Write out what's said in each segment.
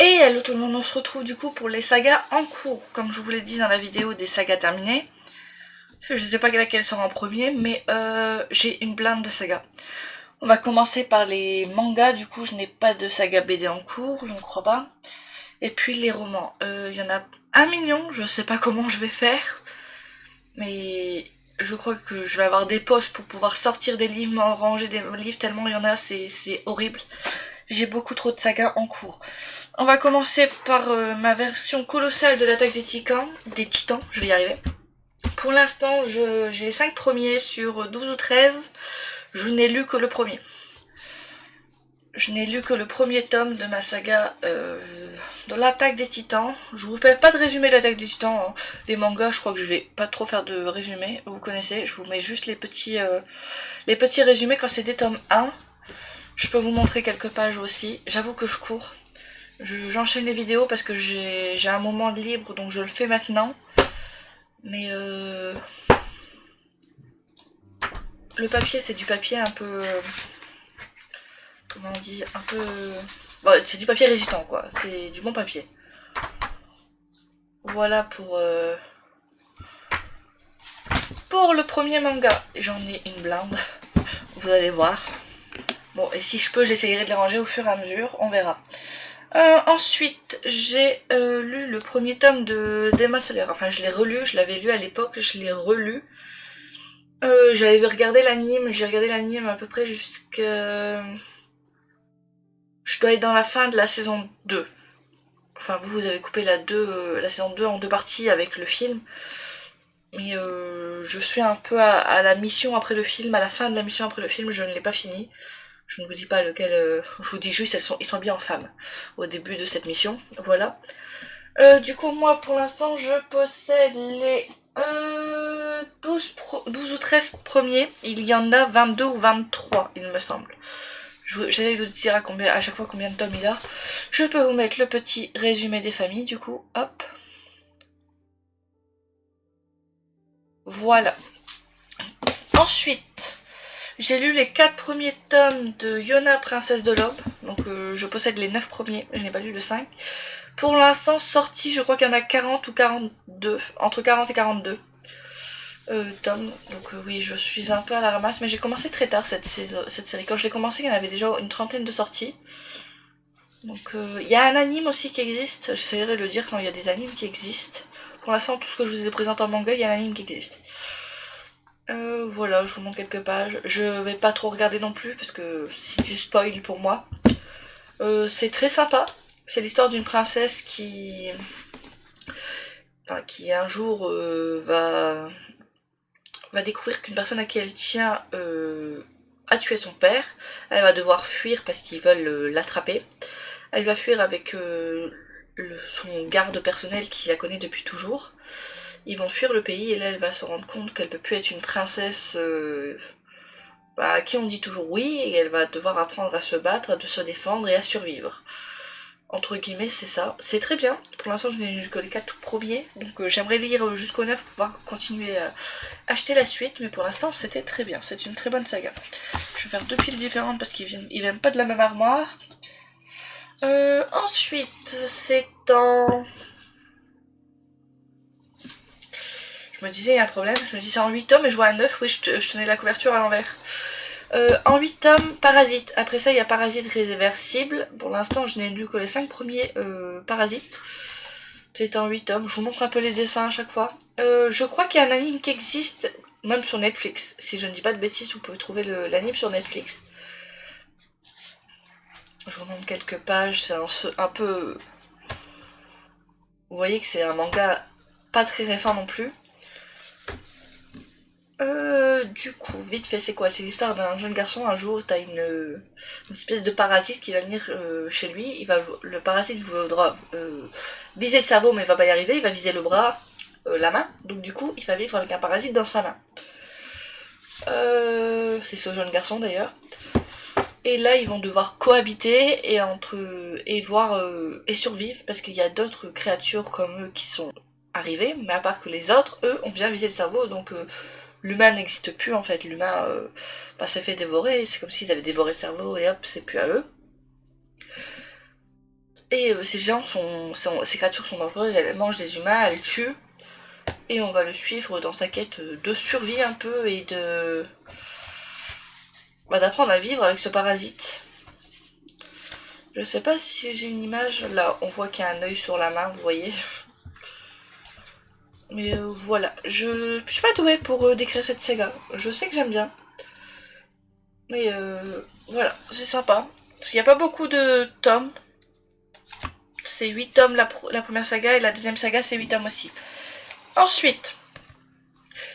Et hello tout le monde, on se retrouve du coup pour les sagas en cours. Comme je vous l'ai dit dans la vidéo des sagas terminées. Je sais pas laquelle sera en premier, mais j'ai une blinde de sagas. On va commencer par les mangas, du coup je n'ai pas de saga BD en cours, je ne crois pas. Et puis les romans, il y en a 1 million, je sais pas comment je vais faire. Mais je crois que je vais avoir des pauses pour pouvoir sortir des livres, ranger des livres tellement il y en a, c'est horrible. J'ai beaucoup trop de sagas en cours. On va commencer par ma version colossale de l'attaque des titans, je vais y arriver. Pour l'instant, j'ai les 5 premiers sur 12 ou 13. Je n'ai lu que le premier. Je n'ai lu que le premier tome de ma saga de l'attaque des titans. Je vous fais pas de résumé de l'attaque des titans. Hein. Les mangas, je crois que je vais pas trop faire de résumé. Vous connaissez, je vous mets juste les petits résumés quand c'est des tomes 1. Je peux vous montrer quelques pages aussi. J'avoue que je cours. J'enchaîne les vidéos parce que j'ai un moment de libre, donc je le fais maintenant. Mais le papier, c'est du papier un peu... comment on dit, un peu... Bon, c'est du papier résistant, quoi. C'est du bon papier. Voilà pour le premier manga. J'en ai une blinde. Vous allez voir. Bon, et si je peux, j'essayerai de les ranger au fur et à mesure. On verra. Ensuite, j'ai lu le premier tome de Demon Slayer. Enfin, je l'ai relu. Je l'avais lu à l'époque. Je l'ai relu. J'avais regardé l'anime. J'ai regardé l'anime à peu près jusqu'à... Je dois être dans la fin de la saison 2. Enfin, vous avez coupé la saison 2 en 2 parties avec le film. Mais je suis un peu à la mission après le film, à la fin de la mission après le film, je ne l'ai pas fini. Je ne vous dis pas lequel, je vous dis juste ils sont bien en femme au début de cette mission, voilà. Du coup, moi pour l'instant, je possède les 12 ou 13 premiers. Il y en a 22 ou 23, il me semble. J'allais vous dire à chaque fois combien de tomes il a. Je peux vous mettre le petit résumé des familles, du coup, hop. Voilà. Ensuite, j'ai lu les 4 premiers tomes de Yona, princesse de l'aube. Donc je possède les 9 premiers, je n'ai pas lu le 5. Pour l'instant, sorti, je crois qu'il y en a 40 ou 42. Entre 40 et 42 tomes. Donc oui, je suis un peu à la ramasse. Mais j'ai commencé très tard cette série. Quand je l'ai commencé, il y en avait déjà une trentaine de sorties. Donc il y a un anime aussi qui existe. J'essaierai de le dire quand il y a des animes qui existent. Pour l'instant, tout ce que je vous ai présenté en manga, il y a un anime qui existe. Voilà, je vous montre quelques pages. Je vais pas trop regarder non plus parce que c'est du spoil pour moi. C'est très sympa. C'est l'histoire d'une princesse qui un jour va découvrir qu'une personne à qui elle tient a tué son père. Elle va devoir fuir parce qu'ils veulent l'attraper. Elle va fuir avec son garde personnel qui la connaît depuis toujours. Ils vont fuir le pays et là elle va se rendre compte qu'elle peut plus être une princesse à qui on dit toujours oui, et elle va devoir apprendre à se battre, à se défendre et à survivre. Entre guillemets, c'est ça. C'est très bien. Pour l'instant, je n'ai lu que les 4 premiers, donc j'aimerais lire jusqu'au 9 pour pouvoir continuer à acheter la suite, mais pour l'instant, c'était très bien. C'est une très bonne saga. Je vais faire 2 piles différentes parce qu'ils n'aiment pas de la même armoire. Ensuite, c'est en... Je me disais, il y a un problème. Je me dis, c'est en 8 tomes et je vois un 9. Oui, je tenais la couverture à l'envers. En 8 tomes, Parasite. Après ça, il y a Parasite réversible. Pour l'instant, je n'ai lu que les 5 premiers Parasites. C'est en 8 tomes. Je vous montre un peu les dessins à chaque fois. Je crois qu'il y a un anime qui existe, même sur Netflix. Si je ne dis pas de bêtises, vous pouvez trouver l'anime sur Netflix. Je vous montre quelques pages. C'est un peu... Vous voyez que c'est un manga pas très récent non plus. Du coup, vite fait, c'est quoi? C'est l'histoire d'un jeune garçon. Un jour, t'as une espèce de parasite qui va venir chez lui. Le parasite voudra viser le cerveau, mais il va pas y arriver. Il va viser le bras, la main. Donc du coup, il va vivre avec un parasite dans sa main. C'est ce jeune garçon d'ailleurs. Et là, ils vont devoir cohabiter et survivre parce qu'il y a d'autres créatures comme eux qui sont arrivées, mais à part que les autres, eux, on vient viser le cerveau, donc l'humain n'existe plus en fait. L'humain s'est fait dévorer, c'est comme s'ils avaient dévoré le cerveau et hop, c'est plus à eux. Et ces créatures sont dangereuses, elles mangent des humains, elles tuent. Et on va le suivre dans sa quête de survie un peu et de... d'apprendre à vivre avec ce parasite. Je sais pas si j'ai une image, là on voit qu'il y a un œil sur la main, vous voyez. Mais voilà, je suis pas douée pour décrire cette saga. Je sais que j'aime bien. Mais voilà, c'est sympa. Parce qu'il n'y a pas beaucoup de tomes. C'est 8 tomes la première saga et la deuxième saga c'est 8 tomes aussi. Ensuite,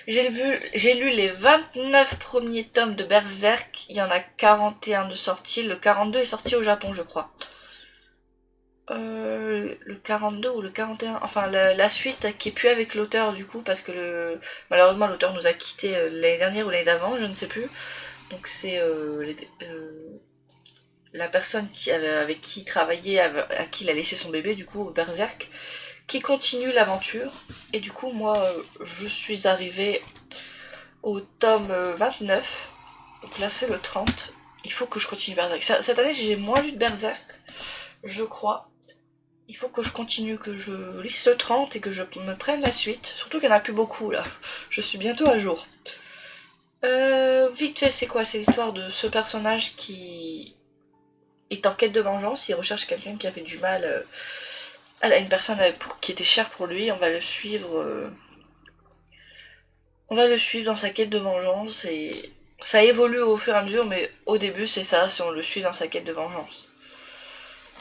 j'ai lu les 29 premiers tomes de Berserk. Il y en a 41 de sortie. Le 42 est sorti au Japon, je crois. Le 42 ou le 41, enfin la suite qui est plus avec l'auteur du coup, parce que malheureusement l'auteur nous a quitté l'année dernière ou l'année d'avant, je ne sais plus. Donc c'est la personne avec qui il travaillait, à qui il a laissé son bébé, du coup, Berserk, qui continue l'aventure. Et du coup, moi, je suis arrivée au tome 29. Donc là, c'est le 30. Il faut que je continue Berserk. Cette année, j'ai moins lu de Berserk, je crois. Il faut que je continue, que je lise le 30 et que je me prenne la suite. Surtout qu'il n'y en a plus beaucoup, là. Je suis bientôt à jour. Vite fait, c'est quoi? C'est l'histoire de ce personnage qui est en quête de vengeance. Il recherche quelqu'un qui a fait du mal à une personne qui était chère pour lui. On va le suivre dans sa quête de vengeance et ça évolue au fur et à mesure, mais au début c'est ça, si on le suit dans sa quête de vengeance.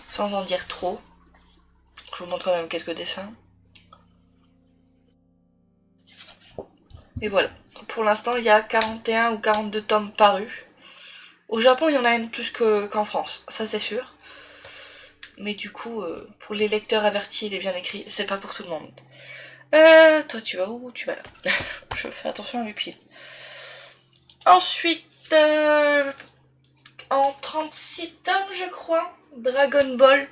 Sans en dire trop. Je vous montre quand même quelques dessins. Et voilà. Pour l'instant, il y a 41 ou 42 tomes parus. Au Japon, il y en a une plus qu'en France, ça c'est sûr. Mais du coup, pour les lecteurs avertis, il est bien écrit, c'est pas pour tout le monde. Toi tu vas où? Tu vas là. Je fais attention à mes pieds. Ensuite, en 36 tomes je crois, Dragon Ball,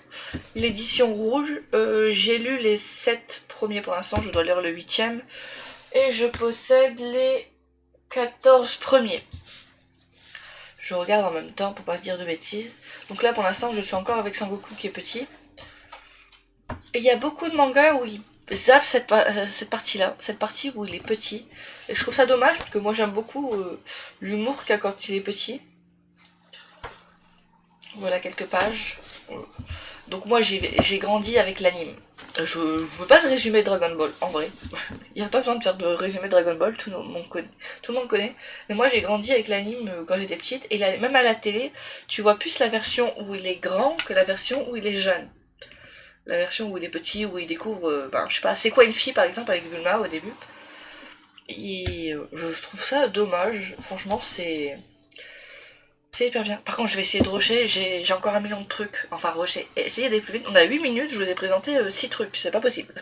l'édition rouge. J'ai lu les 7 premiers pour l'instant, je dois lire le 8ème. Et je possède les 14 premiers. Je regarde en même temps pour pas dire de bêtises. Donc là pour l'instant je suis encore avec Sangoku qui est petit. Et il y a beaucoup de mangas où il zappe cette partie-là, cette partie où il est petit. Et je trouve ça dommage parce que moi j'aime beaucoup l'humour qu'a quand il est petit. Voilà quelques pages. Donc moi j'ai grandi avec l'anime. Je veux pas de résumé Dragon Ball, en vrai. Il n'y a pas besoin de faire de résumé Dragon Ball, tout le monde connaît. Mais moi j'ai grandi avec l'anime quand j'étais petite, et même à la télé, tu vois plus la version où il est grand que la version où il est jeune. La version où il est petit, où il découvre, je sais pas, c'est quoi une fille par exemple avec Bulma au début. Et je trouve ça dommage, franchement c'est hyper bien. Par contre je vais essayer de rusher, j'ai encore un million de trucs. Enfin rusher, essayer d'aller plus vite. On a 8 minutes, je vous ai présenté 6 trucs, c'est pas possible.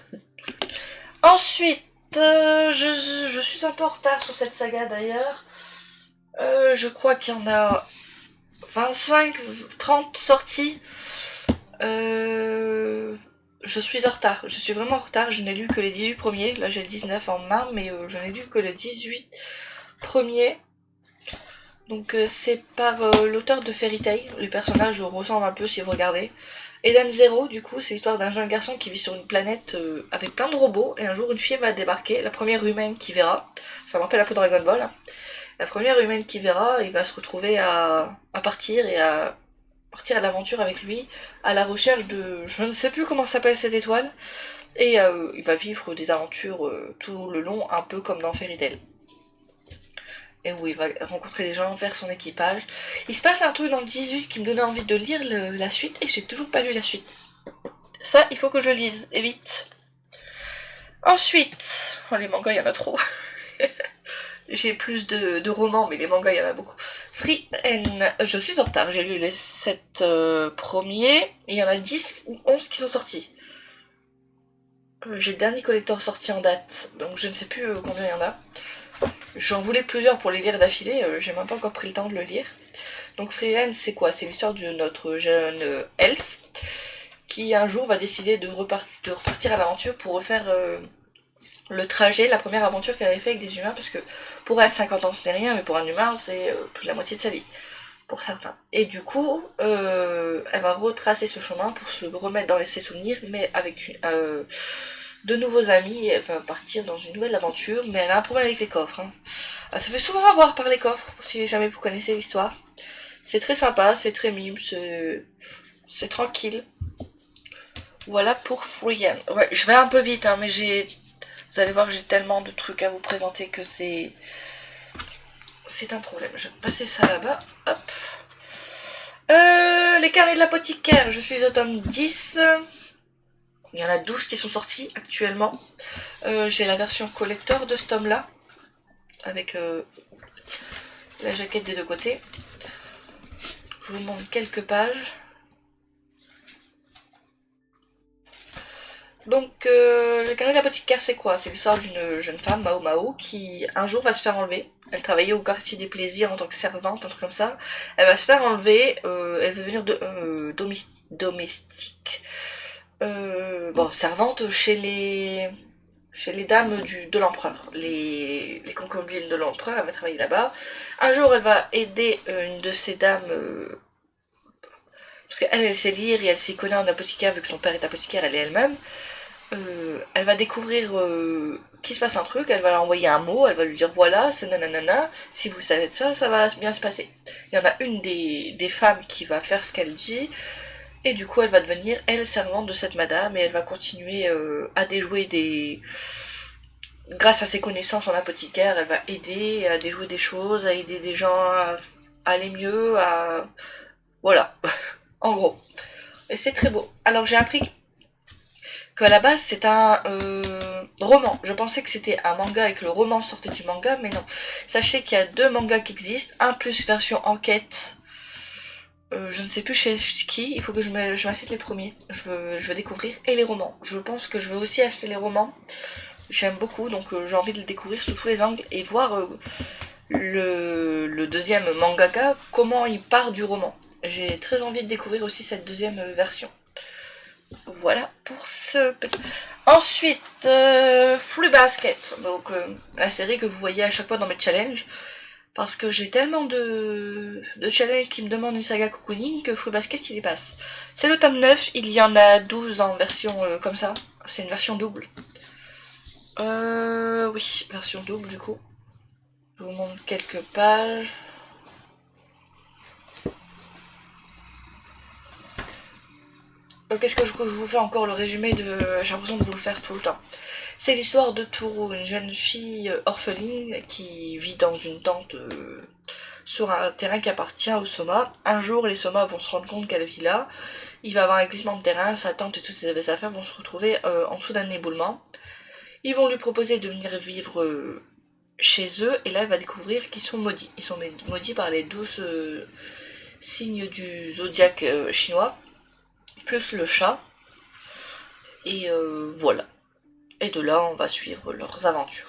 Ensuite, je suis un peu en retard sur cette saga d'ailleurs. Je crois qu'il y en a 25, 30 sorties. Je suis en retard, je suis vraiment en retard, je n'ai lu que les 18 premiers, là j'ai le 19 en main, mais je n'ai lu que le 18 premiers. Donc c'est par l'auteur de Fairy Tail, les personnages ressemblent un peu si vous regardez. Eden Zero, du coup, c'est l'histoire d'un jeune garçon qui vit sur une planète avec plein de robots, et un jour une fille va débarquer, la première humaine qui verra, ça me rappelle un peu Dragon Ball, hein. La première humaine qui verra, il va se retrouver à partir et à partir à l'aventure avec lui, à la recherche de... je ne sais plus comment s'appelle cette étoile, et il va vivre des aventures tout le long, un peu comme dans Fairy Tail. Et où il va rencontrer des gens, faire son équipage. Il se passe un truc dans le 18 qui me donnait envie de lire la suite, et j'ai toujours pas lu la suite. Ça, il faut que je lise, et vite. Ensuite, oh, les mangas, il y en a trop. J'ai plus de romans, mais les mangas, il y en a beaucoup. Free N, je suis en retard, j'ai lu les 7 premiers, et il y en a 10 ou 11 qui sont sortis. J'ai le dernier collector sorti en date, donc je ne sais plus combien il y en a. J'en voulais plusieurs pour les lire d'affilée, j'ai même pas encore pris le temps de le lire. Donc Free N, c'est quoi? C'est l'histoire de notre jeune elfe, qui un jour va décider de repartir à l'aventure pour refaire le trajet, la première aventure qu'elle avait fait avec des humains, parce que pour elle 50 ans ce n'est rien, mais pour un humain c'est plus de la moitié de sa vie. pour certains. Et du coup, elle va retracer ce chemin pour se remettre dans ses souvenirs, mais avec de nouveaux amis, elle va partir dans une nouvelle aventure, mais elle a un problème avec les coffres. Hein. Elle se fait souvent avoir par les coffres, si jamais vous connaissez l'histoire. C'est très sympa, c'est très mime, c'est tranquille. Voilà pour Freehan. Ouais, je vais un peu vite, hein, mais vous allez voir, j'ai tellement de trucs à vous présenter que c'est un problème. Je vais passer ça là-bas. Hop. Les carnets de l'apothicaire, je suis au tome 10. Il y en a 12 qui sont sortis actuellement. J'ai la version collector de ce tome-là, avec la jaquette des deux côtés. Je vous montre quelques pages. Donc, le carnet de l'apothicaire, c'est quoi? C'est l'histoire d'une jeune femme, Mao Mao, qui un jour va se faire enlever. Elle travaillait au quartier des plaisirs en tant que servante, un truc comme ça. Elle va se faire enlever, elle veut devenir domestique. Bon, servante chez les dames de l'empereur, les concubines de l'empereur, elle va travailler là-bas. Un jour, elle va aider une de ces dames, parce qu'elle, elle sait lire et elle s'y connaît en apothicaire, vu que son père est apothicaire, elle est elle-même. Elle va découvrir qu'il se passe un truc, elle va lui envoyer un mot, elle va lui dire voilà, c'est nanana, si vous savez ça, ça va bien se passer. Il y en a une des femmes qui va faire ce qu'elle dit, et du coup elle va devenir, elle, servante de cette madame, et elle va continuer à déjouer des... Grâce à ses connaissances en apothicaire, elle va aider à déjouer des choses, à aider des gens à aller mieux, à... Voilà, en gros. Et c'est très beau. Alors j'ai appris qu'à la base c'est un roman. Je pensais que c'était un manga et que le roman sortait du manga, mais non. Sachez qu'il y a 2 mangas qui existent, un plus version enquête, je ne sais plus chez qui, il faut que je m'achète les premiers, je veux découvrir, et les romans. Je pense que je vais aussi acheter les romans, j'aime beaucoup, donc j'ai envie de le découvrir sous tous les angles, et voir le deuxième mangaka, comment il part du roman. J'ai très envie de découvrir aussi cette deuxième version. Voilà pour ce petit... Ensuite, Fruit Basket, donc la série que vous voyez à chaque fois dans mes challenges, parce que j'ai tellement de challenges qui me demandent une saga cocooning que Fruit Basket il y passe. C'est le tome 9, il y en a 12 en version comme ça, c'est une version double. Oui, version double du coup. Je vous montre quelques pages. Qu'est-ce que je vous fais encore le résumé de... J'ai l'impression de vous le faire tout le temps. C'est l'histoire de Touro, une jeune fille orpheline qui vit dans une tente sur un terrain qui appartient au Soma. Un jour, les Somas vont se rendre compte qu'elle vit là. Il va y avoir un glissement de terrain, sa tante et toutes ses affaires vont se retrouver en dessous d'un éboulement. Ils vont lui proposer de venir vivre chez eux, et là, elle va découvrir qu'ils sont maudits. Ils sont maudits par les 12 signes du zodiaque chinois, plus le chat. Et voilà. Et de là, on va suivre leurs aventures.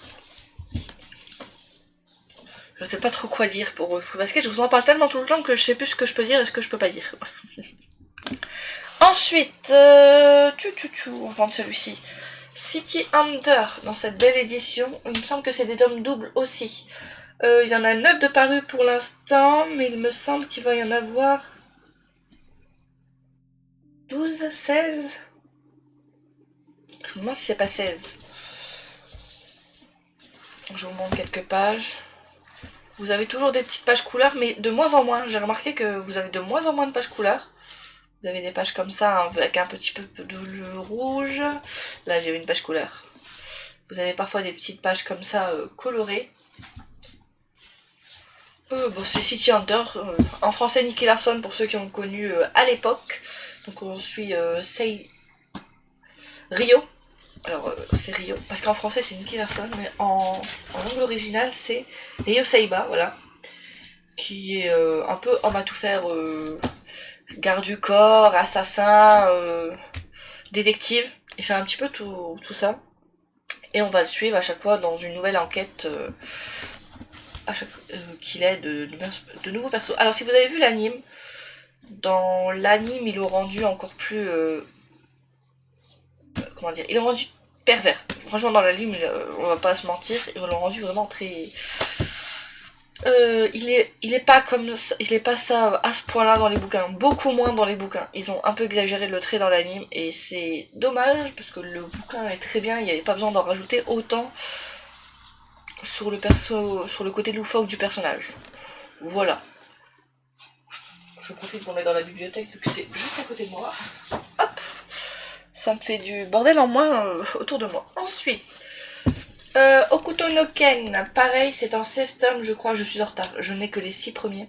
Je sais pas trop quoi dire pour Fruit Basket, je vous en parle tellement tout le temps que je sais plus ce que je peux dire et ce que je peux pas dire. Ensuite, on va prendre celui-ci. City Hunter, dans cette belle édition, il me semble que c'est des tomes doubles aussi. Il y en a 9 de parus pour l'instant, mais il me semble qu'il va y en avoir 12, 16. Je me demande si c'est pas 16. Je vous montre quelques pages. Vous avez toujours des petites pages couleurs, mais de moins en moins. J'ai remarqué que vous avez de moins en moins de pages couleurs. Vous avez des pages comme ça, avec un petit peu de rouge. Là, j'ai une page couleur. Vous avez parfois des petites pages comme ça, colorées. Bon, c'est City Hunter. En français, Nicky Larson, pour ceux qui ont connu à l'époque. Donc, on suit Rio. Alors, c'est Rio. Parce qu'en français, c'est Nicky Larson, mais en langue originale, c'est Rio Seiba, voilà. Qui est un peu homme à tout faire, garde du corps, assassin, détective. Il fait un petit peu tout ça. Et on va le suivre à chaque fois dans une nouvelle enquête qu'il est de nouveaux persos. Alors, si vous avez vu l'anime, dans l'anime, ils l'ont rendu encore plus... comment dire, ils l'ont rendu pervers. Franchement, dans l'anime, on va pas se mentir, ils l'ont rendu vraiment très... il est pas comme ça, il est pas ça à ce point-là dans les bouquins, beaucoup moins dans les bouquins. Ils ont un peu exagéré le trait dans l'anime et c'est dommage parce que le bouquin est très bien, il n'y avait pas besoin d'en rajouter autant sur le perso, sur le côté loufoque du personnage. Voilà. Je profite pour mettre dans la bibliothèque vu que c'est juste à côté de moi. Hop, ça me fait du bordel en moins autour de moi. Ensuite. Okuto no Ken, pareil, c'est en 16 tomes, je crois, je suis en retard. Je n'ai que les 6 premiers.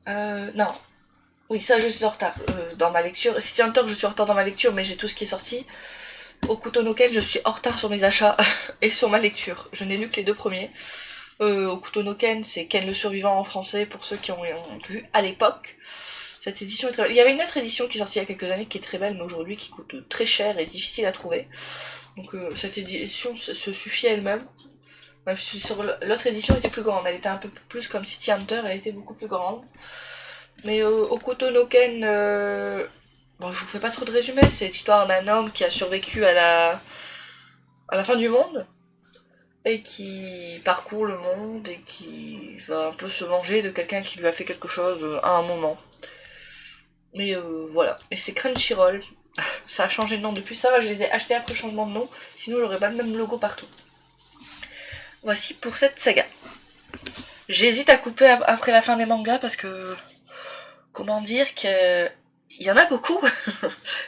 Non. Oui, ça, je suis en retard dans ma lecture. Si c'est un tome, je suis en retard dans ma lecture, mais j'ai tout ce qui est sorti. Okuto no Ken, je suis en retard sur mes achats et sur ma lecture. Je n'ai lu que les 2 premiers. Okuto no Ken, c'est Ken le survivant en français, pour ceux qui ont vu à l'époque. Cette édition est très belle. Il y avait une autre édition qui est sortie il y a quelques années qui est très belle, mais aujourd'hui qui coûte très cher et difficile à trouver. Donc cette édition se suffit à elle-même. Même si sur l'autre édition était plus grande, elle était un peu plus comme City Hunter, elle était beaucoup plus grande. Mais Okuto no Ken, bon, je vous fais pas trop de résumé, c'est l'histoire d'un homme qui a survécu à la fin du monde et qui parcourt le monde et qui va un peu se venger de quelqu'un qui lui a fait quelque chose à un moment. Mais voilà, et c'est Crunchyroll. Ça a changé de nom depuis, ça va, je les ai achetés après changement de nom, sinon j'aurais pas le même logo partout. Voici pour cette saga. J'hésite à couper après la fin des mangas parce que, comment dire que il y en a beaucoup.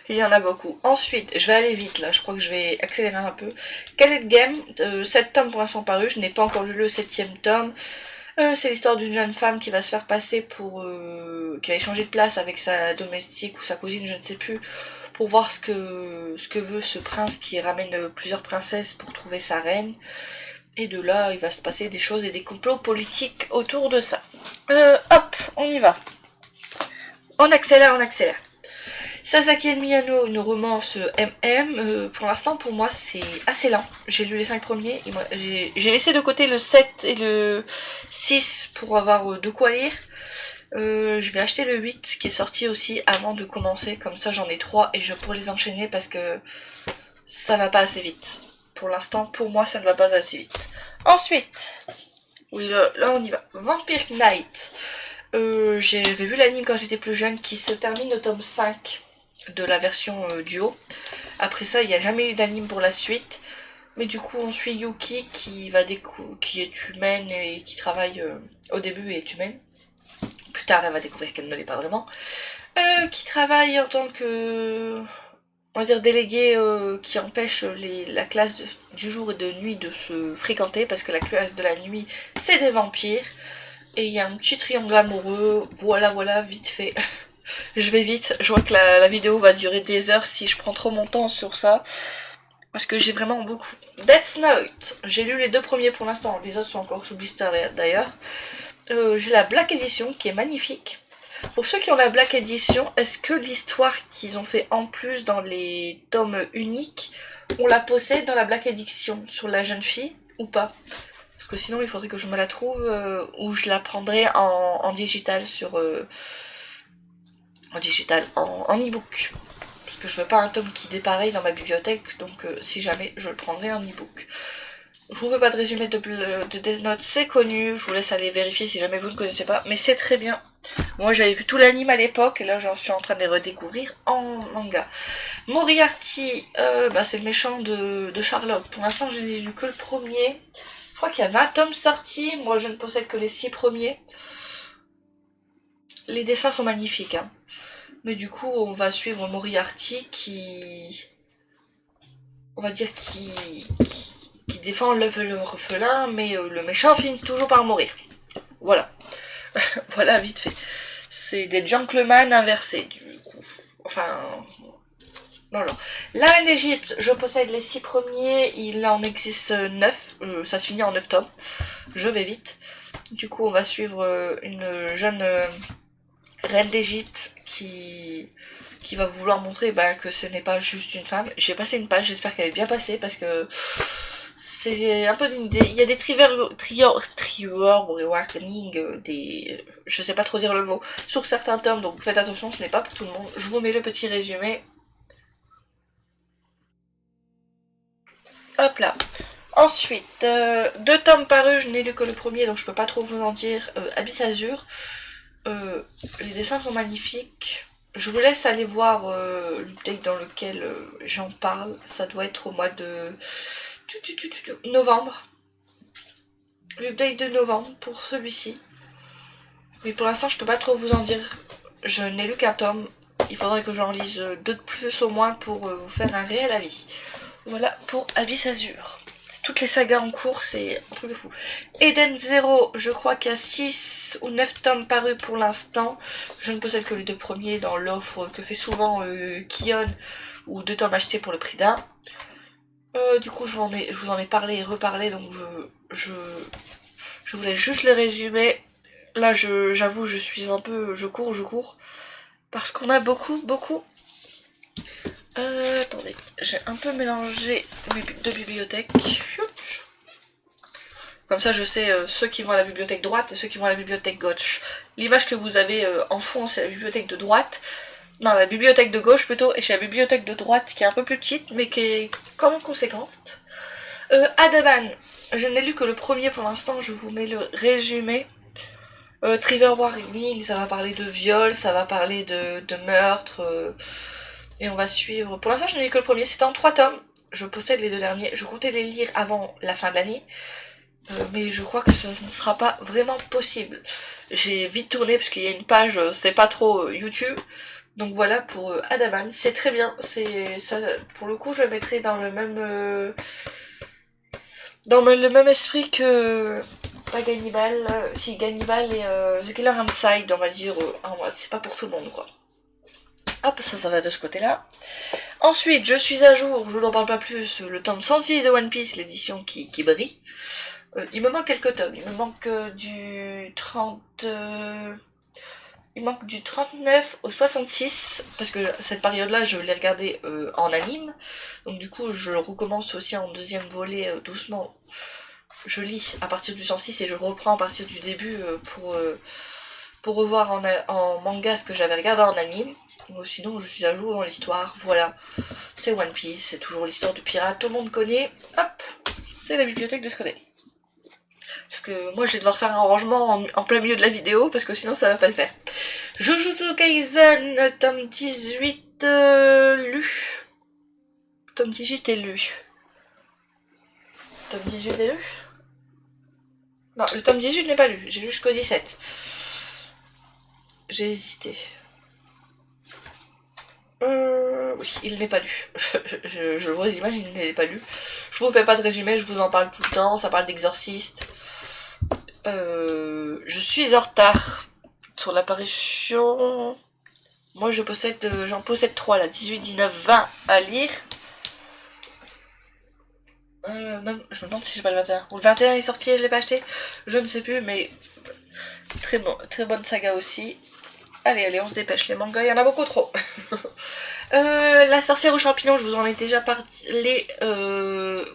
Il y en a beaucoup. Ensuite, je vais aller vite là, je crois que je vais accélérer un peu. Callet Game, 7 tomes pour l'instant parus, je n'ai pas encore lu le 7ème tome. C'est l'histoire d'une jeune femme qui va se faire passer pour... qui va échanger de place avec sa domestique ou sa cousine, je ne sais plus, pour voir ce que veut ce prince qui ramène plusieurs princesses pour trouver sa reine. Et de là, il va se passer des choses et des complots politiques autour de ça. Hop, on y va. On accélère, on accélère. Sasaki et Miyano, une romance MM. Pour l'instant, pour moi, c'est assez lent. J'ai lu les 5 premiers. J'ai laissé de côté le 7 et le 6 pour avoir de quoi lire. Je vais acheter le 8 qui est sorti aussi avant de commencer. Comme ça, j'en ai 3 et je pourrai les enchaîner parce que ça va pas assez vite. Pour l'instant, pour moi, ça ne va pas assez vite. Ensuite, oui, là on y va. Vampire Knight. J'avais vu l'anime quand j'étais plus jeune qui se termine au tome 5 de la version duo. Après ça, il n'y a jamais eu d'anime pour la suite. Mais du coup, on suit Yuki qui est humaine et qui travaille au début est humaine. Plus tard, elle va découvrir qu'elle ne l'est pas vraiment. Qui travaille en tant que, on va dire, délégué qui empêche la classe du jour et de nuit de se fréquenter parce que la classe de la nuit, c'est des vampires. Et il y a un petit triangle amoureux. Voilà, vite fait. Je vais vite. Je vois que la vidéo va durer des heures si je prends trop mon temps sur ça. Parce que j'ai vraiment beaucoup. Death Note. J'ai lu les 2 premiers pour l'instant. Les autres sont encore sous blister d'ailleurs. J'ai la Black Edition qui est magnifique. Pour ceux qui ont la Black Edition, est-ce que l'histoire qu'ils ont fait en plus dans les tomes uniques, on la possède dans la Black Edition sur la jeune fille ou pas? Parce que sinon il faudrait que je me la trouve ou je la prendrai en digital en e-book. Parce que je veux pas un tome qui dépareille dans ma bibliothèque, donc si jamais je le prendrai en e-book. Je vous fais pas de résumé de Death Note, c'est connu, je vous laisse aller vérifier si jamais vous ne connaissez pas, mais c'est très bien. Moi j'avais vu tout l'anime à l'époque et là j'en suis en train de les redécouvrir en manga. Moriarty, c'est le méchant de Sherlock. Pour l'instant je n'ai lu que le premier. Je crois qu'il y a 20 tomes sortis, moi je ne possède que les 6 premiers. Les dessins sont magnifiques, hein. Mais du coup, on va suivre Moriarty qui... On va dire qui défend l'orphelin, mais le méchant finit toujours par mourir. Voilà. Voilà, vite fait. C'est des gentlemen inversés, du coup. Enfin... Non. La Reine d'Égypte, je possède les 6 premiers, il en existe 9, ça se finit en 9 tomes. Je vais vite. Du coup, on va suivre une jeune Reine d'Égypte qui va vouloir montrer que ce n'est pas juste une femme. J'ai passé une page, j'espère qu'elle est bien passée parce que c'est un peu d'une idée. Il y a des warning, je sais pas trop dire le mot, sur certains tomes, donc faites attention, ce n'est pas pour tout le monde. Je vous mets le petit résumé. Hop là. Ensuite, 2 tomes parus, je n'ai lu que le premier, donc je peux pas trop vous en dire. Abyss Azur, les dessins sont magnifiques. Je vous laisse aller voir l'update dans lequel j'en parle. Ça doit être au mois de novembre. L'update de novembre pour celui-ci. Mais pour l'instant, je peux pas trop vous en dire. Je n'ai lu qu'un tome. Il faudrait que j'en lise 2 de plus au moins pour vous faire un réel avis. Voilà pour Abyss Azur. Toutes les sagas en cours, c'est un truc de fou. Eden Zero, je crois qu'il y a 6 ou 9 tomes parus pour l'instant. Je ne possède que les 2 premiers dans l'offre que fait souvent Kion, ou 2 tomes achetés pour le prix d'un. Du coup, je vous en ai parlé et reparlé, donc je voulais juste le résumer. Là, j'avoue, je suis un peu... Je cours. Parce qu'on a beaucoup. Attendez, j'ai un peu mélangé de bibliothèques. Comme ça, je sais ceux qui vont à la bibliothèque droite et ceux qui vont à la bibliothèque gauche. L'image que vous avez en fond, c'est la bibliothèque de droite. Non, la bibliothèque de gauche plutôt. Et j'ai la bibliothèque de droite qui est un peu plus petite, mais qui est quand même conséquente. Adaban, je n'ai lu que le premier pour l'instant. Je vous mets le résumé. Trigger Warning, ça va parler de viol, ça va parler de meurtre. Et on va suivre. Pour l'instant, je n'ai lu que le premier. C'était en 3 tomes. Je possède les 2 derniers. Je comptais les lire avant la fin de l'année. Mais je crois que ce ne sera pas vraiment possible. J'ai vite tourné parce qu'il y a une page, c'est pas trop YouTube. Donc voilà pour Adaban. C'est très bien. C'est ça. Pour le coup, je le mettrai dans le même esprit que pas Gannibal. Si Gannibal et The Killer Inside, on va dire. C'est pas pour tout le monde quoi. Hop, ça va de ce côté-là. Ensuite, je suis à jour, je n'en parle pas plus, le tome 106 de One Piece, l'édition qui brille. Il me manque quelques tomes, il me manque du 30... il manque du 39 au 66, parce que cette période-là, je l'ai regardé en anime. Donc du coup, je recommence aussi en deuxième volet doucement. Je lis à partir du 106 et je reprends à partir du début pour revoir en manga ce que j'avais regardé en anime. Sinon, je suis à jour dans l'histoire. Voilà, c'est One Piece, c'est toujours l'histoire du pirate, tout le monde connaît. Hop, c'est la bibliothèque de ce côté. Parce que moi, je vais devoir faire un rangement en plein milieu de la vidéo, parce que sinon, ça va pas le faire. Jujutsu Kaisen, tome 18 lu. Tome 18 est lu. Tome 18 est lu? Non, le tome 18 n'est pas lu, j'ai lu jusqu'au 17. J'ai hésité. Oui, il n'est pas lu. Je vois les images, il n'est pas lu. Je vous fais pas de résumé, je vous en parle tout le temps, ça parle d'exorciste. Je suis en retard sur l'apparition. Moi j'en possède 3 là, 18, 19, 20 à lire. Même, je me demande si j'ai pas le 21. Ou le 21 est sorti et je l'ai pas acheté. Je ne sais plus, mais très bonne saga aussi. Allez, on se dépêche, les mangas, il y en a beaucoup trop. La sorcière aux champignons, je vous en ai déjà parlé,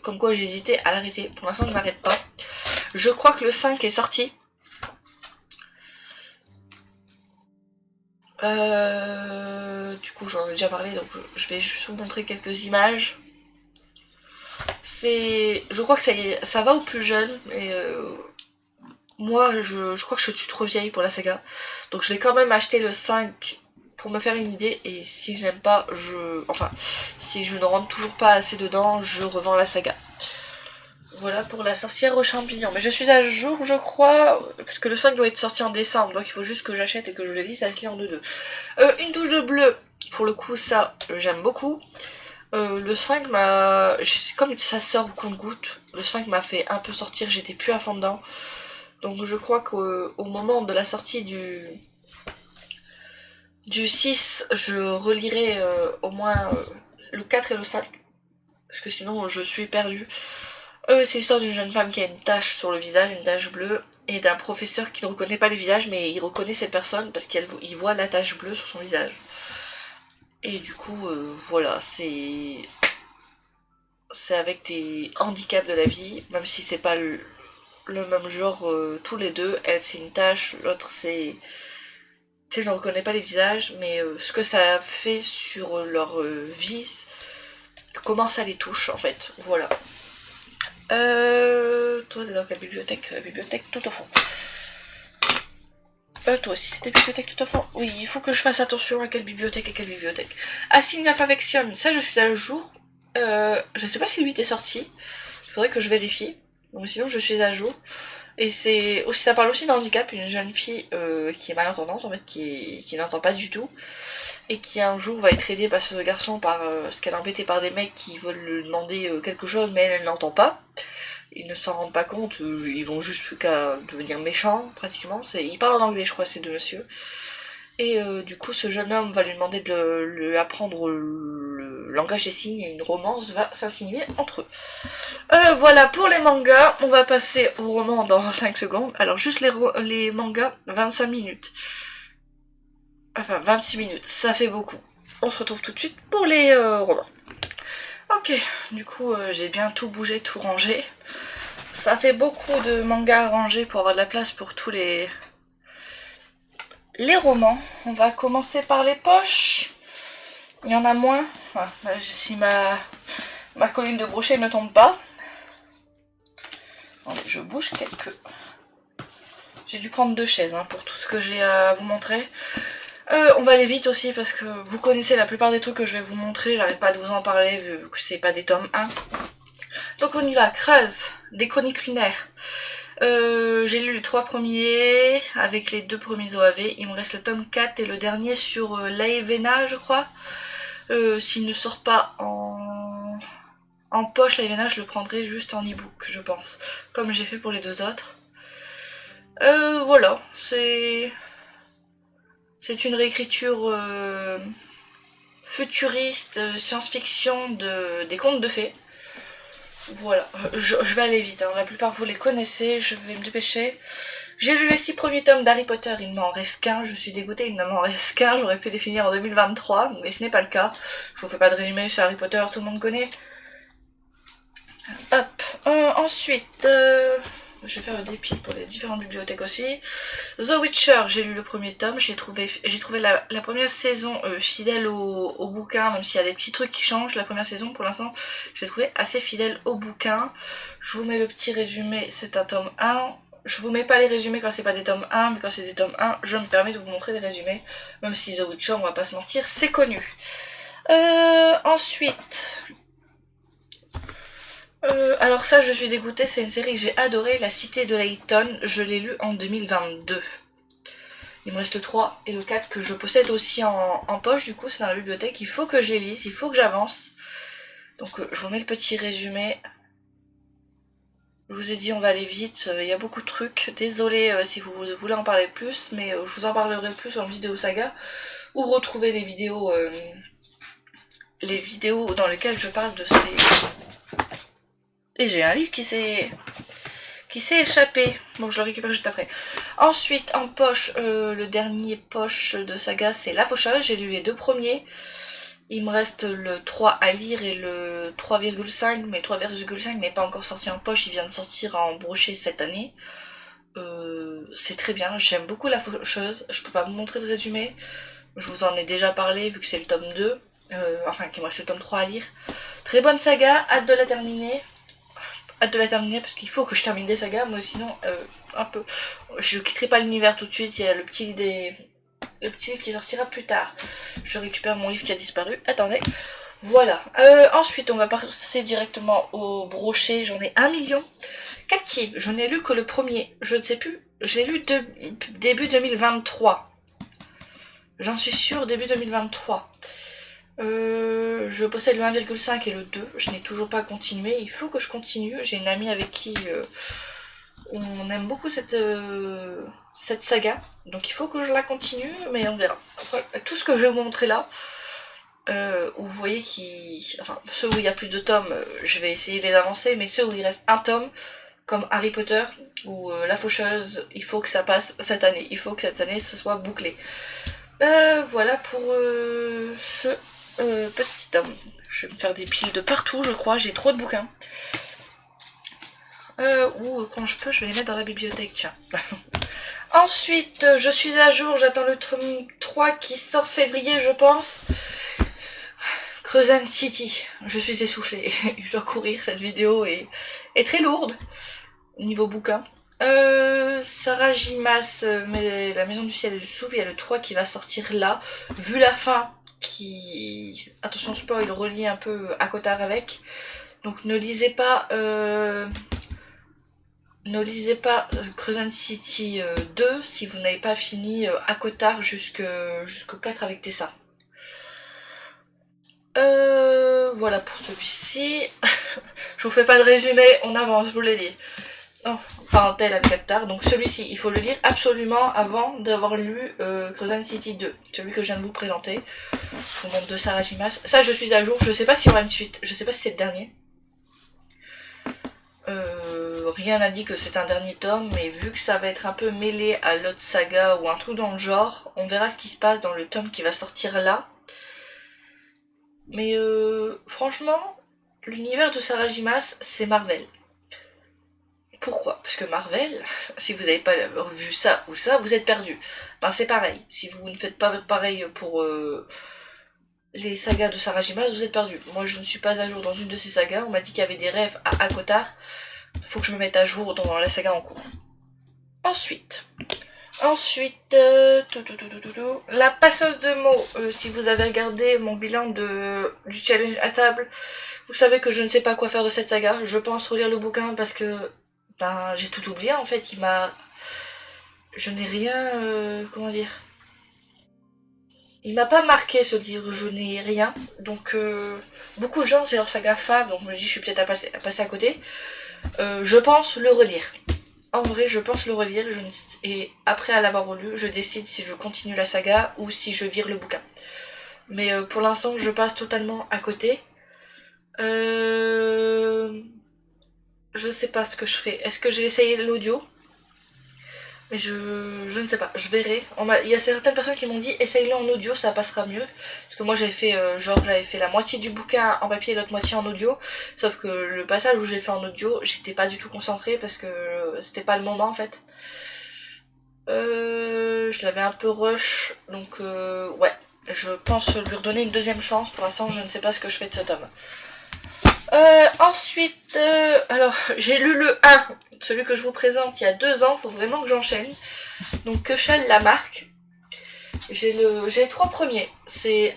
comme quoi j'hésitais à l'arrêter. Pour l'instant, je n'arrête pas. Je crois que le 5 est sorti. Du coup, j'en ai déjà parlé, donc je vais juste vous montrer quelques images. Je crois que ça va aux plus jeunes, mais moi, je crois que je suis trop vieille pour la saga. Donc je vais quand même acheter le 5 pour me faire une idée. Et si je n'aime pas, si je ne rentre toujours pas assez dedans, je revends la saga. Voilà pour la sorcière aux champignons. Mais je suis à jour, je crois, parce que le 5 doit être sorti en décembre. Donc il faut juste que j'achète et que je le lise, ça se lit en 2-2. Une touche de bleu, pour le coup, ça, j'aime beaucoup. Le 5 m'a... Comme ça sort au compte-gouttes, le 5 m'a fait un peu sortir, j'étais plus à fond dedans. Donc je crois qu'au moment de la sortie du 6, je relirai au moins le 4 et le 5. Parce que sinon je suis perdue. C'est l'histoire d'une jeune femme qui a une tache sur le visage, une tache bleue, et d'un professeur qui ne reconnaît pas le visage, mais il reconnaît cette personne parce qu'il voit la tache bleue sur son visage. Et du coup, voilà, c'est avec des handicaps de la vie, même si c'est pas le même genre tous les deux. Elle c'est une tache, l'autre c'est... Tu sais, je ne reconnais pas les visages, mais ce que ça fait sur leur vie, comment ça les touche en fait, voilà. Toi, t'es dans quelle bibliothèque? La bibliothèque tout au fond. Toi aussi, c'était bibliothèque tout au fond. Oui, il faut que je fasse attention à quelle bibliothèque et quelle bibliothèque. Assigne la Favection, ça je suis à jour. Je sais pas si le 8 est sorti. Il faudrait que je vérifie. Donc sinon, je suis à jour. Et c'est aussi, ça parle aussi d'handicap, une jeune fille qui est malentendante en fait, qui n'entend pas du tout, et qui un jour va être aidée par ce garçon parce qu'elle est embêtée par des mecs qui veulent lui demander quelque chose mais elle n'entend pas. Ils ne s'en rendent pas compte, ils vont juste qu'à devenir méchants pratiquement. Ils parlent en anglais je crois ces deux messieurs. Et du coup ce jeune homme va lui demander de lui apprendre le langage des signes et une romance va s'insinuer entre eux. Voilà pour les mangas, on va passer au roman dans 5 secondes. Alors juste les mangas, 25 minutes. Enfin 26 minutes, ça fait beaucoup. On se retrouve tout de suite pour les romans. Ok, du coup j'ai bien tout bougé, tout rangé. Ça fait beaucoup de mangas à ranger pour avoir de la place pour tous les romans. On va commencer par les poches. Il y en a moins. Ah, si ma colline de brochet ne tombe pas. Attendez, je bouge quelques... J'ai dû prendre 2 chaises pour tout ce que j'ai à vous montrer. On va aller vite aussi parce que vous connaissez la plupart des trucs que je vais vous montrer. J'arrête pas de vous en parler vu que c'est pas des tomes 1. Donc on y va. Creuse, des chroniques lunaires. J'ai lu les 3 premiers avec les 2 premiers OAV. Il me reste le tome 4 et le dernier sur l'Aevena je crois. S'il ne sort pas en poche, l'Aevena je le prendrai juste en e-book je pense. Comme j'ai fait pour les 2 autres. Voilà, c'est une réécriture futuriste, science-fiction des contes de fées. Voilà, je vais aller vite, la plupart vous les connaissez, je vais me dépêcher. J'ai lu les 6 premiers tomes d'Harry Potter, il m'en reste qu'un, je suis dégoûtée, il ne m'en reste qu'un, j'aurais pu les finir en 2023, mais ce n'est pas le cas. Je vous fais pas de résumé sur Harry Potter, tout le monde connaît. Hop, ensuite... je vais faire le dépit pour les différentes bibliothèques aussi. The Witcher, j'ai lu le premier tome, j'ai trouvé la première saison fidèle au bouquin, même s'il y a des petits trucs qui changent. La première saison, pour l'instant, je l'ai trouvé assez fidèle au bouquin. Je vous mets le petit résumé, c'est un tome 1. Je vous mets pas les résumés quand c'est pas des tomes 1, mais quand c'est des tomes 1, je me permets de vous montrer les résumés. Même si The Witcher, on va pas se mentir, c'est connu. Ensuite... alors ça je suis dégoûtée, c'est une série que j'ai adorée, La Cité de Layton, je l'ai lu en 2022. Il me reste le 3 et le 4 que je possède aussi en poche, du coup c'est dans la bibliothèque, il faut que je les lise, il faut que j'avance. Donc je vous mets le petit résumé. Je vous ai dit on va aller vite, il y a beaucoup de trucs, désolée si vous voulez en parler plus, mais je vous en parlerai plus en vidéo saga, ou retrouver les vidéos dans lesquelles je parle de ces... Et j'ai un livre qui s'est échappé. Bon, je le récupère juste après. Ensuite, en poche, le dernier poche de saga, c'est La Faucheuse. J'ai lu les 2 premiers. Il me reste le 3 à lire et le 3,5. Mais le 3,5 n'est pas encore sorti en poche. Il vient de sortir en brochet cette année. C'est très bien. J'aime beaucoup La Faucheuse. Je peux pas vous montrer de résumé. Je vous en ai déjà parlé vu que c'est le tome 2. Enfin, qu'il me reste le tome 3 à lire. Très bonne saga. Hâte de la terminer. Parce qu'il faut que je termine des sagas, moi sinon un peu je quitterai pas l'univers tout de suite. Il y a le petit livre qui sortira plus tard. Je récupère mon livre qui a disparu, attendez, voilà. Ensuite on va passer directement au brochet. J'en ai 1 million. Captive, je n'ai lu que le premier, je ne sais plus, je l'ai lu début 2023, j'en suis sûre, début 2023. Je possède le 1,5 et le 2, je n'ai toujours pas continué, il faut que je continue. J'ai une amie avec qui on aime beaucoup cette saga, donc il faut que je la continue, mais on verra. Enfin, tout ce que je vais vous montrer là, où vous voyez ceux où il y a plus de tomes, je vais essayer de les avancer, mais ceux où il reste un tome, comme Harry Potter ou La Faucheuse, il faut que ça passe cette année, il faut que cette année ça soit bouclé. Voilà pour ce petit tome. Je vais me faire des piles de partout, je crois, j'ai trop de bouquins. Ou quand je peux, je vais les mettre dans la bibliothèque, tiens. Ensuite, je suis à jour, j'attends le tome 3 qui sort février, je pense. Creusan City, je suis essoufflée, je dois courir, cette vidéo est très lourde, niveau bouquin. Sarah Jimas, mais la maison du ciel et du souffle, il y a le 3 qui va sortir là, vu la fin, qui, attention spoil, relie un peu à Cotard avec, donc ne lisez pas Creusan City 2 si vous n'avez pas fini à Cotard jusqu'au 4 avec Tessa. Voilà pour celui-ci. Je vous fais pas de résumé, on avance, je vous l'ai dit. Oh, parenthèse avec Cotard. Donc celui-ci, il faut le lire absolument avant d'avoir lu Creusan City 2, celui que je viens de vous présenter. Je vous montre de Sarah Jimas. Ça, je suis à jour, je sais pas s'il y aura une suite, je sais pas si c'est le dernier. Rien n'a dit que c'est un dernier tome, mais vu que ça va être un peu mêlé à l'autre saga ou un truc dans le genre, on verra ce qui se passe dans le tome qui va sortir là. Mais franchement, l'univers de Sarah Jimas, c'est Marvel. Pourquoi? Parce que Marvel, si vous n'avez pas vu ça ou ça, vous êtes perdu. Ben c'est pareil, si vous ne faites pas pareil pour les sagas de Sarah Jimas, vous êtes perdu. Moi je ne suis pas à jour dans une de ces sagas, on m'a dit qu'il y avait des rêves à Cotard. Faut que je me mette à jour dans la saga en cours. Ensuite, la passeuse de mots. Si vous avez regardé mon bilan du challenge à table, vous savez que je ne sais pas quoi faire de cette saga. Je pense relire le bouquin parce que ben j'ai tout oublié en fait. Je n'ai rien, comment dire. Il m'a pas marqué ce livre, je n'ai rien. Donc beaucoup de gens c'est leur saga fave, donc je me dis je suis peut-être à passer à côté. Je pense le relire. En vrai, je pense le relire, et après l'avoir relu, je décide si je continue la saga ou si je vire le bouquin. Mais pour l'instant, je passe totalement à côté. Je sais pas ce que je fais. Est-ce que j'ai essayé l'audio? Mais je ne sais pas, je verrai. Il y a certaines personnes qui m'ont dit essaye-le en audio, ça passera mieux. Parce que moi j'avais fait j'avais fait la moitié du bouquin en papier et l'autre moitié en audio. Sauf que le passage où j'ai fait en audio, j'étais pas du tout concentrée parce que c'était pas le moment en fait. Je l'avais un peu rush, donc ouais. Je pense lui redonner une deuxième chance. Pour l'instant, je ne sais pas ce que je fais de ce tome. Ensuite, alors j'ai lu le 1, celui que je vous présente il y a 2 ans, faut vraiment que j'enchaîne. Donc Keschel la marque. J'ai les 3 premiers.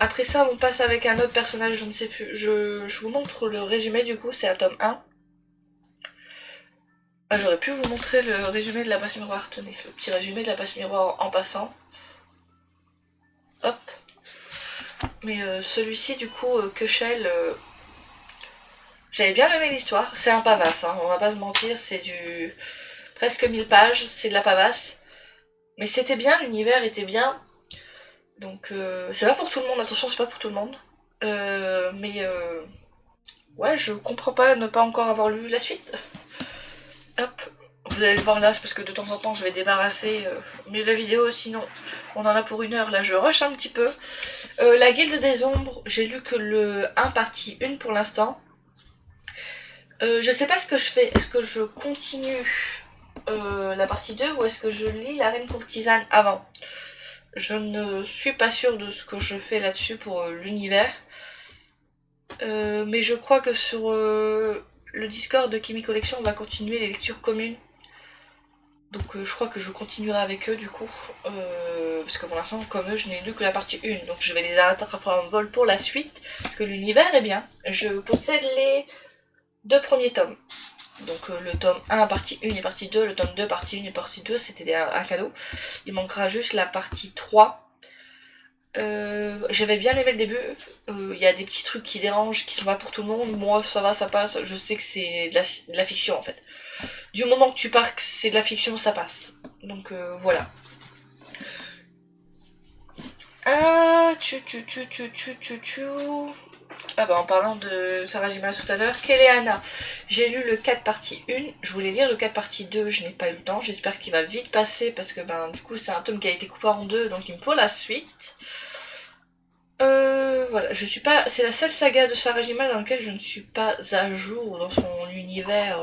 Après ça on passe avec un autre personnage, je ne sais plus. Je vous montre le résumé du coup, c'est un tome 1. Ah, j'aurais pu vous montrer le résumé de la passe miroir, tenez, le petit résumé de la passe miroir en passant. Hop. Mais celui-ci du coup, Keschel, j'avais bien aimé l'histoire, c'est un pavasse, hein, on va pas se mentir, c'est du presque 1000 pages, c'est de la pavasse. Mais c'était bien, l'univers était bien. Donc c'est pas pour tout le monde, attention, c'est pas pour tout le monde. Ouais, je comprends pas ne pas encore avoir lu la suite. Hop, vous allez le voir là, c'est parce que de temps en temps je vais débarrasser mes deux vidéos, sinon on en a pour 1 heure, là je rush un petit peu. La Guilde des Ombres, j'ai lu que le 1 partie 1 pour l'instant. Je sais pas ce que je fais, est-ce que je continue la partie 2 ou est-ce que je lis la Reine Courtisane avant? Je ne suis pas sûre de ce que je fais là-dessus pour l'univers. Mais je crois que sur le Discord de Kimi Collection, on va continuer les lectures communes. Donc je crois que je continuerai avec eux du coup. Parce que pour l'instant, comme eux, je n'ai lu que la partie 1. Donc je vais les attraper en vol pour la suite. Parce que l'univers est bien. Je possède les 2 premiers tomes. Donc le tome 1 partie 1 et partie 2, le tome 2 partie 1 et partie 2, c'était un cadeau. Il manquera juste la partie 3. J'avais bien aimé le début. Il y a des petits trucs qui dérangent, qui sont pas pour tout le monde. Moi ça va, ça passe. Je sais que c'est de la fiction en fait. Du moment que tu pars que c'est de la fiction, ça passe. Donc voilà. Ah bah en parlant de Sarah Jimas tout à l'heure, Keleana, j'ai lu le 4 partie 1, je voulais lire le 4 partie 2, je n'ai pas eu le temps, j'espère qu'il va vite passer parce que ben du coup c'est un tome qui a été coupé en 2, donc il me faut la suite. Voilà, je suis pas, c'est la seule saga de Sarah Jimas dans laquelle je ne suis pas à jour dans son univers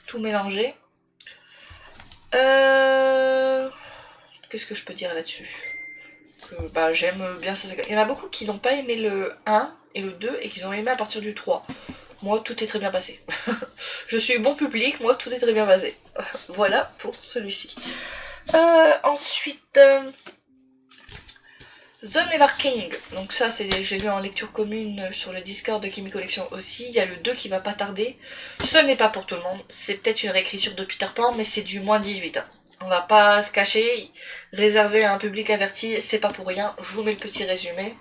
tout mélangé. Qu'est-ce que je peux dire là-dessus? Bah j'aime bien ça. Il y en a beaucoup qui n'ont pas aimé le 1 et le 2 et qu'ils ont aimé à partir du 3. Moi, tout est très bien passé. Je suis bon public, moi, tout est très bien passé. Voilà pour celui-ci. Ensuite, The Never King. Donc ça, j'ai lu en lecture commune sur le Discord de Kimi Collection aussi. Il y a le 2 qui va pas tarder. Ce n'est pas pour tout le monde. C'est peut-être une réécriture de Peter Pan, mais c'est du moins 18. Hein. On va pas se cacher. Réservé à un public averti, c'est pas pour rien. Je vous mets le petit résumé.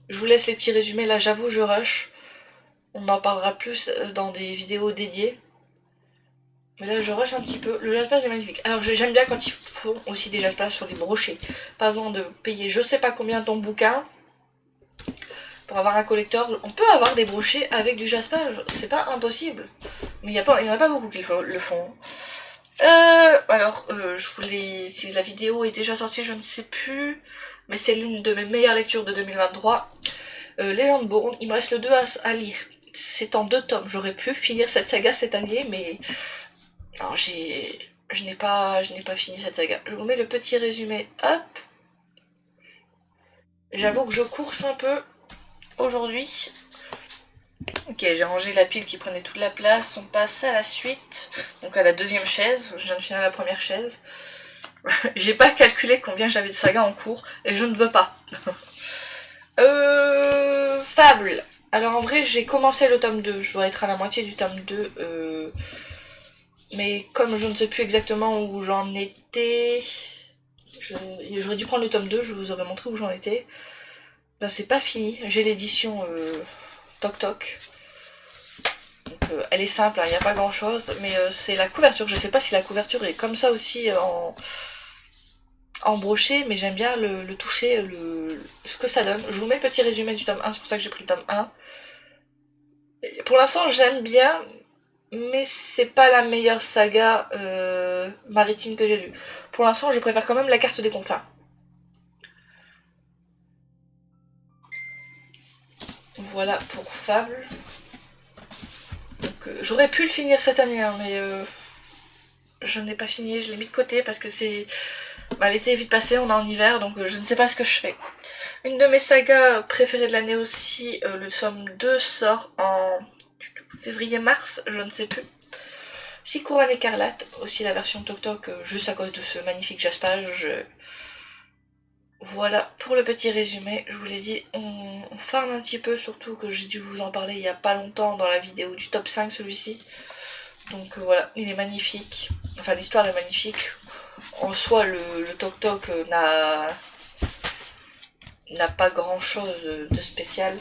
Je vous laisse les petits résumés. Là, j'avoue, je rush. On en parlera plus dans des vidéos dédiées. Mais là, je rush un petit peu. Le Jaspers est magnifique. Alors, j'aime bien quand ils font aussi des Jaspers sur des brochets. Pas besoin de payer je sais pas combien ton bouquin. Pour avoir un collector, on peut avoir des brochets avec du Jasper. C'est pas impossible. Mais il y en a pas beaucoup qui le font. Alors, je voulais... Si la vidéo est déjà sortie, je ne sais plus. Mais c'est l'une de mes meilleures lectures de 2023. Legendborn, il me reste le 2 à lire. C'est en 2 tomes. J'aurais pu finir cette saga cette année, mais... Non, je n'ai pas fini cette saga. Je vous mets le petit résumé. Hop. J'avoue que je course un peu aujourd'hui. Ok, j'ai rangé la pile qui prenait toute la place. On passe à la suite. Donc à la deuxième chaise. Je viens de finir la première chaise. J'ai pas calculé combien j'avais de sagas en cours. Et je ne veux pas. Fable. Alors en vrai, j'ai commencé le tome 2. Je dois être à la moitié du tome 2. Mais comme je ne sais plus exactement où j'en étais... J'aurais dû prendre le tome 2, je vous aurais montré où j'en étais. Ben c'est pas fini, j'ai l'édition Toc Toc. Donc elle est simple, il n'y a pas grand chose, mais c'est la couverture. Je sais pas si la couverture est comme ça aussi en brochet, mais j'aime bien le toucher, ce que ça donne. Je vous mets le petit résumé du tome 1, c'est pour ça que j'ai pris le tome 1. Pour l'instant j'aime bien, mais c'est pas la meilleure saga maritime que j'ai lue. Pour l'instant, je préfère quand même la carte des confins. Voilà pour Fable. J'aurais pu le finir cette année, hein, mais je n'ai pas fini, je l'ai mis de côté parce que c'est... Bah, l'été est vite passé, on est en hiver, donc je ne sais pas ce que je fais. Une de mes sagas préférées de l'année aussi, le tome 2 sort en février-mars, je ne sais plus. Si Couronne écarlate, aussi la version Toc Toc, juste à cause de ce magnifique jaspage. Voilà pour le petit résumé, je vous l'ai dit, on farme un petit peu, surtout que j'ai dû vous en parler il y a pas longtemps dans la vidéo du top 5 celui-ci. Donc voilà, il est magnifique, enfin l'histoire est magnifique. En soi, le Toc Toc n'a pas grand chose de spécial.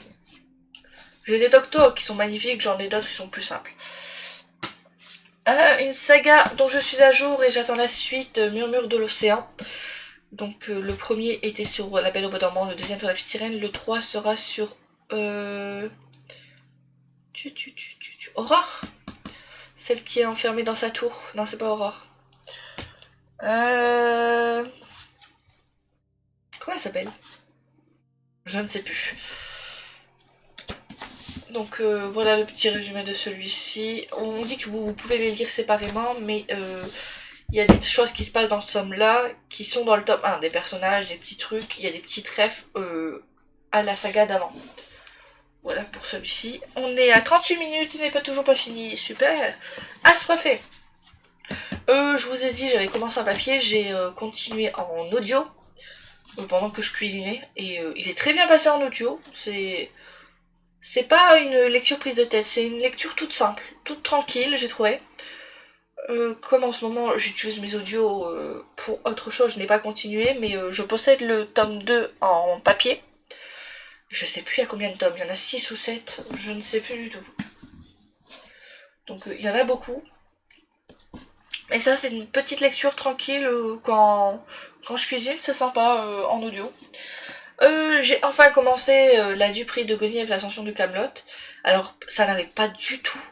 J'ai des Toc Toc qui sont magnifiques, j'en ai d'autres qui sont plus simples. Une saga dont je suis à jour et j'attends la suite, Murmure de l'océan. Donc le premier était sur La Belle au bois dormant, le deuxième sur La Petite Sirène, le 3 sera sur... Aurore. Celle qui est enfermée dans sa tour. Non, c'est pas Aurore. Comment elle s'appelle? Je ne sais plus. Donc voilà le petit résumé de celui-ci. On dit que vous pouvez les lire séparément, mais il y a des choses qui se passent dans ce tome-là, qui sont dans le tome 1, des personnages, des petits trucs, il y a des petits refs à la saga d'avant. Voilà pour celui-ci. On est à 38 minutes, il n'est pas toujours pas fini, super. Assoiffé. Je vous ai dit, j'avais commencé en papier, j'ai continué en audio, pendant que je cuisinais, et il est très bien passé en audio, c'est pas une lecture prise de tête, c'est une lecture toute simple, toute tranquille, j'ai trouvé. Comme en ce moment j'utilise mes audios pour autre chose, je n'ai pas continué, mais je possède le tome 2 en papier. Je sais plus à combien de tomes, il y en a 6 ou 7, je ne sais plus du tout. Donc il y en a beaucoup. Et ça c'est une petite lecture tranquille quand je cuisine, c'est sympa en audio. J'ai enfin commencé La Duperie de Guenièvre, l'ascension de Camelot. Alors ça n'avait pas du tout,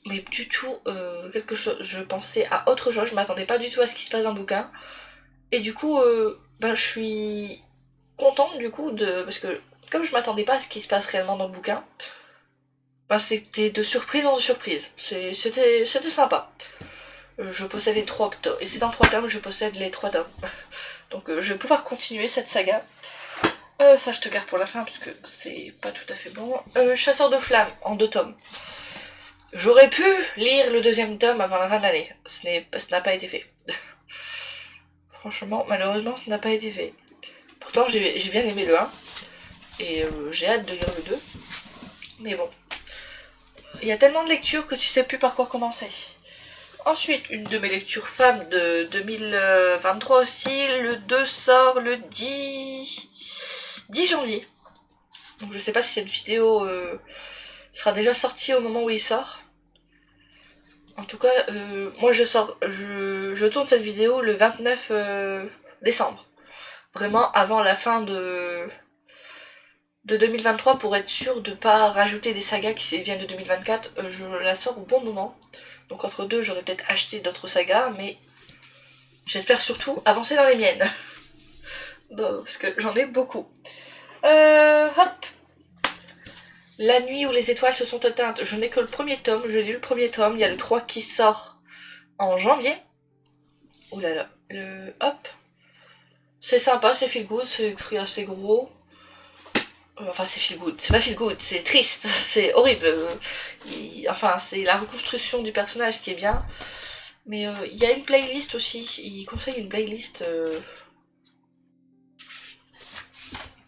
mais du tout quelque chose. Je pensais à autre chose, je m'attendais pas du tout à ce qui se passe dans le bouquin. Et du coup, je suis contente du coup parce que comme je m'attendais pas à ce qui se passe réellement dans le bouquin, c'était de surprise en surprise. C'était sympa. Je possède les 3 tomes. Et c'est dans 3 tomes, je possède les 3 tomes. Donc je vais pouvoir continuer cette saga. Ça je te garde pour la fin parce que c'est pas tout à fait bon. Chasseur de flammes en 2 tomes. J'aurais pu lire le 2e tome avant la fin de l'année. Ce n'a pas été fait. Franchement, malheureusement, ce n'a pas été fait. Pourtant, j'ai bien aimé le 1. Et j'ai hâte de lire le 2. Mais bon. Il y a tellement de lectures que tu sais plus par quoi commencer. Ensuite, une de mes lectures femmes de 2023 aussi. Le 2 sort le 10 janvier. Donc je sais pas si cette vidéo sera déjà sortie au moment où il sort. En tout cas, moi je tourne cette vidéo le 29 décembre. Vraiment avant la fin de 2023 pour être sûr de pas rajouter des sagas qui viennent de 2024. Je la sors au bon moment. Donc entre deux, j'aurais peut-être acheté d'autres sagas, mais j'espère surtout avancer dans les miennes. Parce que j'en ai beaucoup. Hop. La nuit où les étoiles se sont éteintes. Je n'ai que le 1er tome. J'ai lu le 1er tome. Il y a le 3 qui sort en janvier. Ouh là là. Hop. C'est sympa, c'est feel good, c'est écrit assez gros. Enfin, c'est feel good. C'est pas feel good, c'est triste, c'est horrible. Enfin, c'est la reconstruction du personnage qui est bien. Mais il y a une playlist aussi. Il conseille une playlist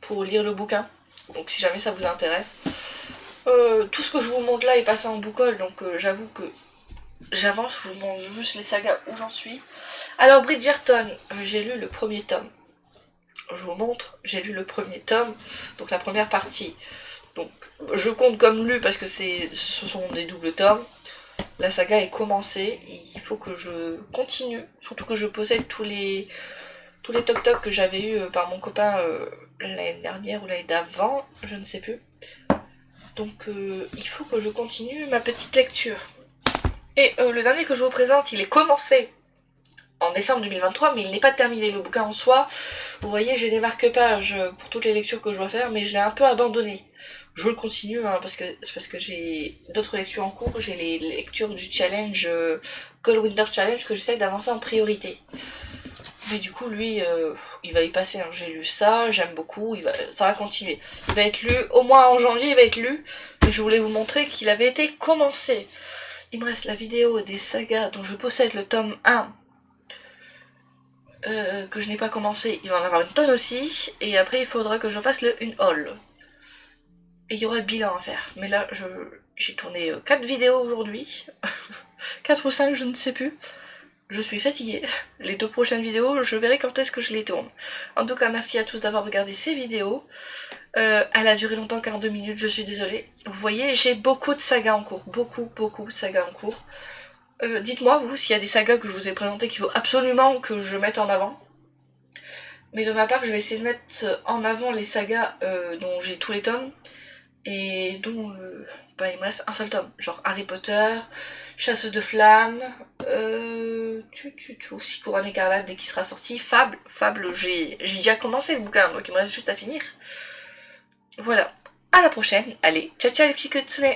pour lire le bouquin. Donc si jamais ça vous intéresse. Tout ce que je vous montre là est passé en boucle, donc j'avoue que j'avance, je vous montre juste les sagas où j'en suis. Alors Bridgerton, j'ai lu le 1er tome. Je vous montre, j'ai lu le 1er tome, donc la première partie. Donc je compte comme lu parce que ce sont des doubles tomes. La saga est commencée, il faut que je continue, surtout que je possède tous les toc-toc que j'avais eu par mon copain l'année dernière ou l'année d'avant, je ne sais plus. Donc il faut que je continue ma petite lecture. Et le dernier que je vous présente, il est commencé en décembre 2023, mais il n'est pas terminé. Le bouquin en soi, vous voyez, j'ai des marque-pages pour toutes les lectures que je dois faire, mais je l'ai un peu abandonné. Je le continue, hein, parce que j'ai d'autres lectures en cours. J'ai les lectures du challenge Cold Winter Challenge que j'essaie d'avancer en priorité. Mais du coup, lui, il va y passer. Hein. J'ai lu ça, j'aime beaucoup, ça va continuer. Il va être lu, au moins en janvier, il va être lu. Mais je voulais vous montrer qu'il avait été commencé. Il me reste la vidéo des sagas dont je possède le tome 1. Que je n'ai pas commencé. Il va en avoir une tonne aussi. Et après, il faudra que je fasse une haul. Et il y aura le bilan à faire. Mais là, j'ai tourné 4 vidéos aujourd'hui. 4 ou 5, je ne sais plus. Je suis fatiguée. Les 2 prochaines vidéos, je verrai quand est-ce que je les tourne. En tout cas, merci à tous d'avoir regardé ces vidéos. Elle a duré longtemps, 42 minutes, je suis désolée. Vous voyez, j'ai beaucoup de sagas en cours. Beaucoup de sagas en cours. Dites-moi, vous, s'il y a des sagas que je vous ai présentées qu'il faut absolument que je mette en avant. Mais de ma part, je vais essayer de mettre en avant les sagas dont j'ai tous les tomes. Et dont il me reste un seul tome. Genre Harry Potter, Chasseuse de flammes, aussi Couronne écarlate dès qu'il sera sorti. Fable, j'ai déjà commencé le bouquin, donc il me reste juste à finir. Voilà. À la prochaine. Allez, ciao ciao les petits kitsune.